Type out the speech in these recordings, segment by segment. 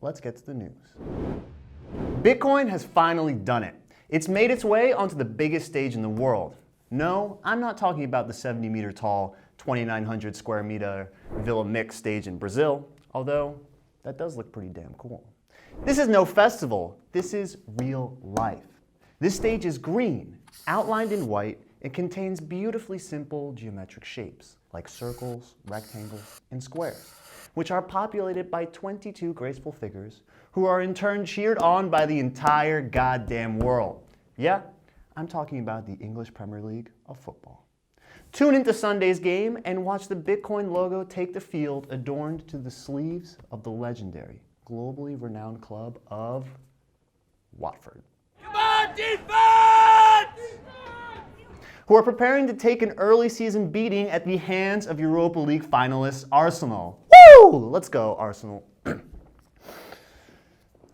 let's get to the news. Bitcoin has finally done it. It's made its way onto the biggest stage in the world. No, I'm not talking about the 70-meter tall, 2,900 square meter Villa Mix stage in Brazil, although that does look pretty damn cool. This is no festival, this is real life. This stage is green, outlined in white, and contains beautifully simple geometric shapes, like circles, rectangles, and squares, which are populated by 22 graceful figures who are in turn cheered on by the entire goddamn world. Yeah, I'm talking about the English Premier League of football. Tune into Sunday's game and watch the Bitcoin logo take the field adorned to the sleeves of the legendary, globally renowned club of Watford. Come on, defense! Who are preparing to take an early season beating at the hands of Europa League finalists Arsenal. Woo! Let's go, Arsenal.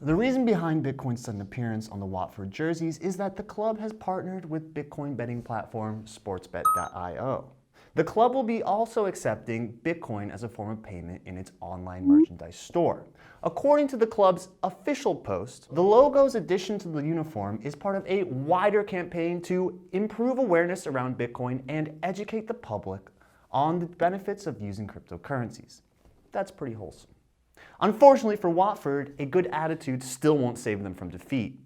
The reason behind Bitcoin's sudden appearance on the Watford jerseys is that the club has partnered with Bitcoin betting platform sportsbet.io. The club will be also accepting Bitcoin as a form of payment in its online merchandise store. According to the club's official post, the logo's addition to the uniform is part of a wider campaign to improve awareness around Bitcoin and educate the public on the benefits of using cryptocurrencies. That's pretty wholesome. Unfortunately for Watford, a good attitude still won't save them from defeat.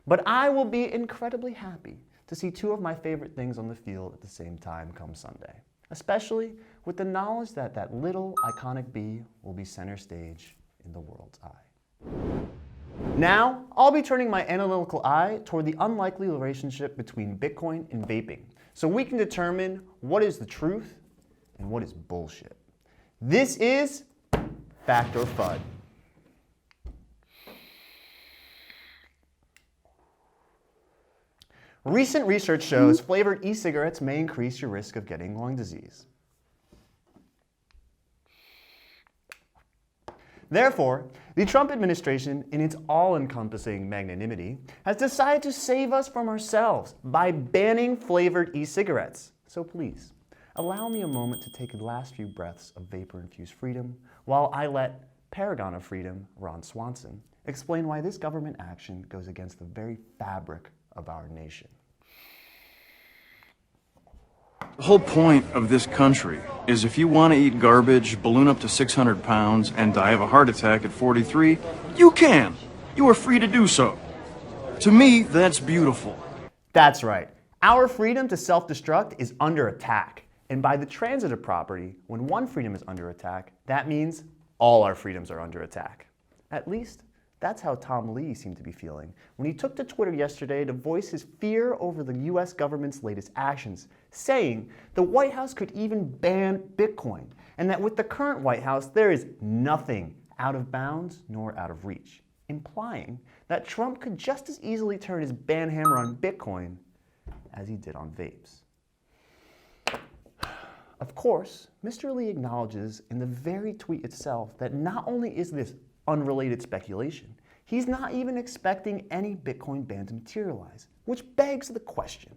But I will be incredibly happy to see two of my favorite things on the field at the same time come Sunday, especially with the knowledge that that little iconic bee will be center stage in the world's eye. Now, I'll be turning my analytical eye toward the unlikely relationship between Bitcoin and vaping, so we can determine what is the truth and what is bullshit. This is Fact or FUD. Recent research shows flavored e-cigarettes may increase your risk of getting lung disease. Therefore, the Trump administration, in its all-encompassing magnanimity, has decided to save us from ourselves by banning flavored e-cigarettes. So please, allow me a moment to take the last few breaths of vapor-infused freedom while I let Paragon of Freedom, Ron Swanson, explain why this government action goes against the very fabric of our nation. The whole point of this country is if you want to eat garbage, balloon up to 600 pounds, and die of a heart attack at 43, you can. You are free to do so. To me, that's beautiful. That's right. Our freedom to self-destruct is under attack. And by the transitive property, when one freedom is under attack, that means all our freedoms are under attack. At least, that's how Tom Lee seemed to be feeling when he took to Twitter yesterday to voice his fear over the US government's latest actions, saying the White House could even ban Bitcoin, and that with the current White House, there is nothing out of bounds nor out of reach, implying that Trump could just as easily turn his ban hammer on Bitcoin as he did on vapes. Of course, Mr. Lee acknowledges in the very tweet itself that not only is this unrelated speculation, he's not even expecting any Bitcoin ban to materialize, which begs the question,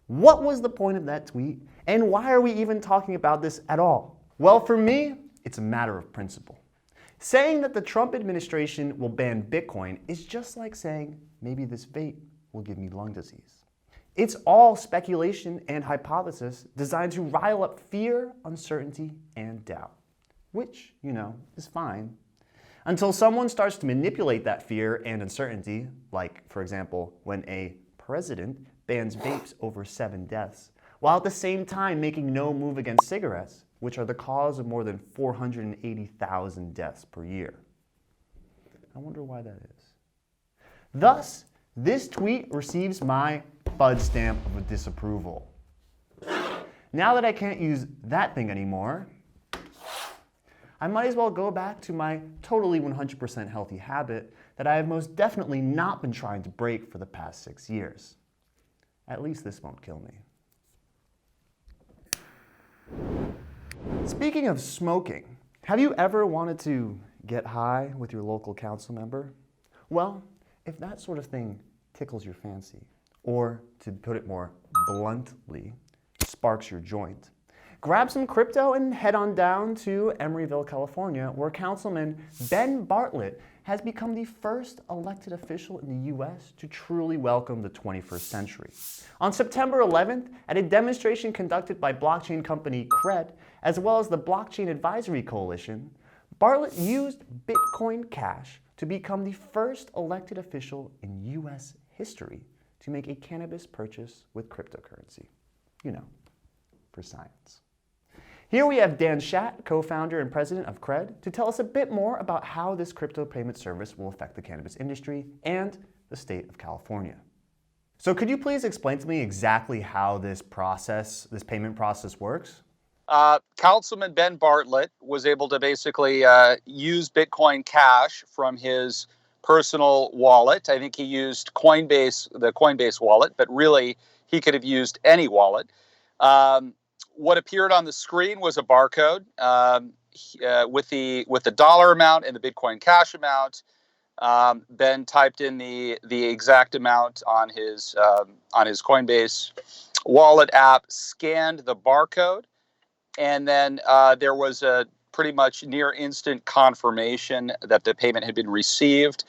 what was the point of that tweet, and why are we even talking about this at all? Well, for me, it's a matter of principle. Saying that the Trump administration will ban Bitcoin is just like saying maybe this vape will give me lung disease. It's all speculation and hypothesis designed to rile up fear, uncertainty, and doubt, which, is fine. Until someone starts to manipulate that fear and uncertainty, like, for example, when a president bans vapes over 7 deaths, while at the same time making no move against cigarettes, which are the cause of more than 480,000 deaths per year. I wonder why that is. Thus, this tweet receives my FUD stamp of disapproval. Now that I can't use that thing anymore, I might as well go back to my totally 100% healthy habit that I have most definitely not been trying to break for the past 6 years. At least this won't kill me. Speaking of smoking, have you ever wanted to get high with your local council member? Well, if that sort of thing tickles your fancy, or to put it more bluntly, sparks your joint, Grab some crypto and head on down to Emeryville, California, where Councilman Ben Bartlett has become the first elected official in the U.S. to truly welcome the 21st century. On September 11th, at a demonstration conducted by blockchain company Cred, as well as the Blockchain Advisory Coalition, Bartlett used Bitcoin Cash to become the first elected official in U.S. history to make a cannabis purchase with cryptocurrency. You know, for science. Here we have Dan Schatt, co-founder and president of Cred, to tell us a bit more about how this crypto payment service will affect the cannabis industry and the state of California. So could you please explain to me exactly how this payment process works? Councilman Ben Bartlett was able to basically use Bitcoin Cash from his personal wallet. I think he used the Coinbase wallet, but really he could have used any wallet. What appeared on the screen was a barcode with the dollar amount and the Bitcoin Cash amount. Ben typed in the exact amount on his Coinbase wallet app, scanned the barcode, and then there was a pretty much near instant confirmation that the payment had been received.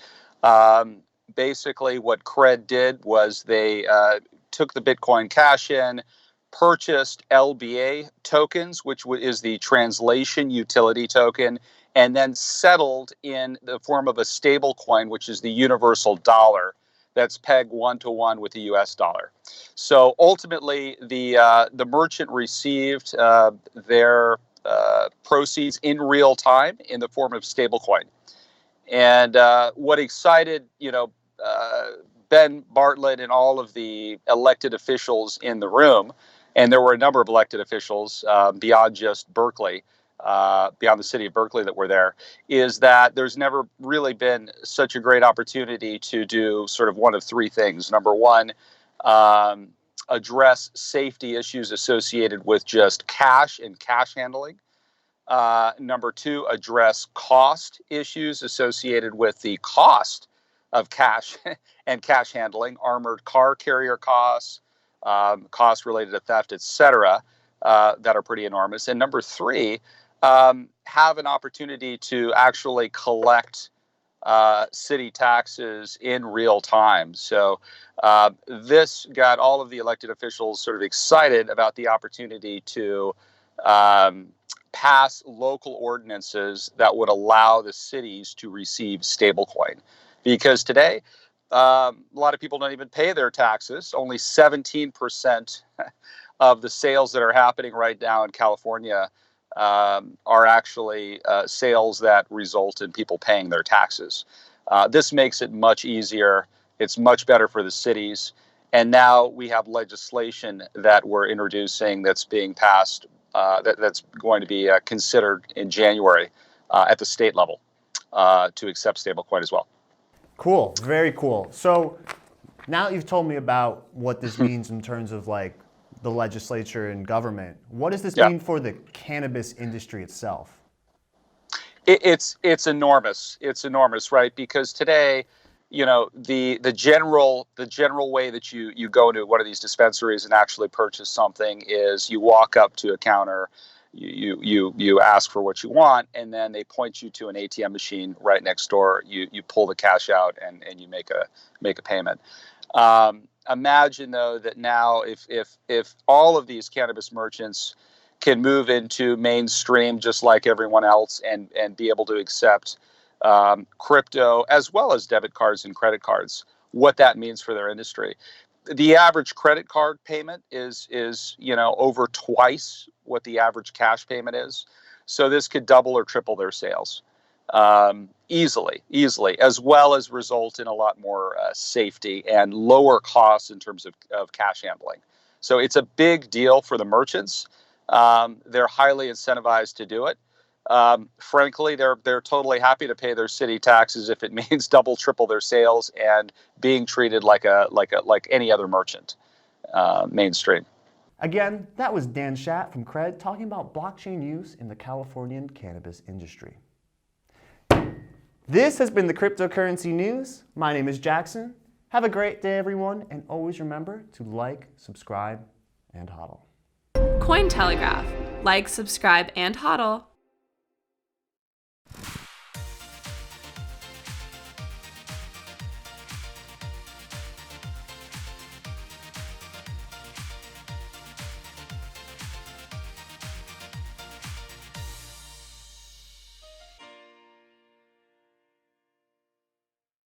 Basically, what Cred did was they took the Bitcoin Cash in, purchased LBA tokens, which is the translation utility token, and then settled in the form of a stable coin, which is the universal dollar that's pegged 1-to-1 with the US dollar. So ultimately, the merchant received their proceeds in real time in the form of stablecoin. And what excited, Ben Bartlett and all of the elected officials in the room, and there were a number of elected officials beyond just Berkeley, beyond the city of Berkeley that were there, is that there's never really been such a great opportunity to do sort of one of three things. Number one, address safety issues associated with just cash and cash handling. Number two, address cost issues associated with the cost of cash and cash handling, armored car carrier costs, costs related to theft, etc., that are pretty enormous. And number three, have an opportunity to actually collect city taxes in real time. So this got all of the elected officials sort of excited about the opportunity to pass local ordinances that would allow the cities to receive stablecoin. Because today, a lot of people don't even pay their taxes. Only 17% of the sales that are happening right now in California are actually sales that result in people paying their taxes. This makes it much easier. It's much better for the cities. And now we have legislation that we're introducing that's being passed, that's going to be considered in January at the state level to accept stablecoin as well. Cool, very cool. So now that you've told me about what this means in terms of like the legislature and government, what does this mean for the cannabis industry itself? It's enormous. It's enormous, right? Because today, the general way that you go to one of these dispensaries and actually purchase something is you walk up to a counter, you ask for what you want, and then they point you to an ATM machine right next door. You pull the cash out and you make a payment. Imagine though that now if all of these cannabis merchants can move into mainstream just like everyone else and be able to accept crypto as well as debit cards and credit cards, what that means for their industry. The average credit card payment is over twice what the average cash payment is. So this could double or triple their sales easily, as well as result in a lot more safety and lower costs in terms of cash handling. So it's a big deal for the merchants. They're highly incentivized to do it. Frankly, they're totally happy to pay their city taxes if it means double, triple their sales and being treated like any other merchant, mainstream. Again, that was Dan Schatt from Cred talking about blockchain use in the Californian cannabis industry. This has been the Cryptocurrency News. My name is Jackson. Have a great day, everyone, and always remember to like, subscribe, and hodl. Cointelegraph, Like, subscribe, and hodl.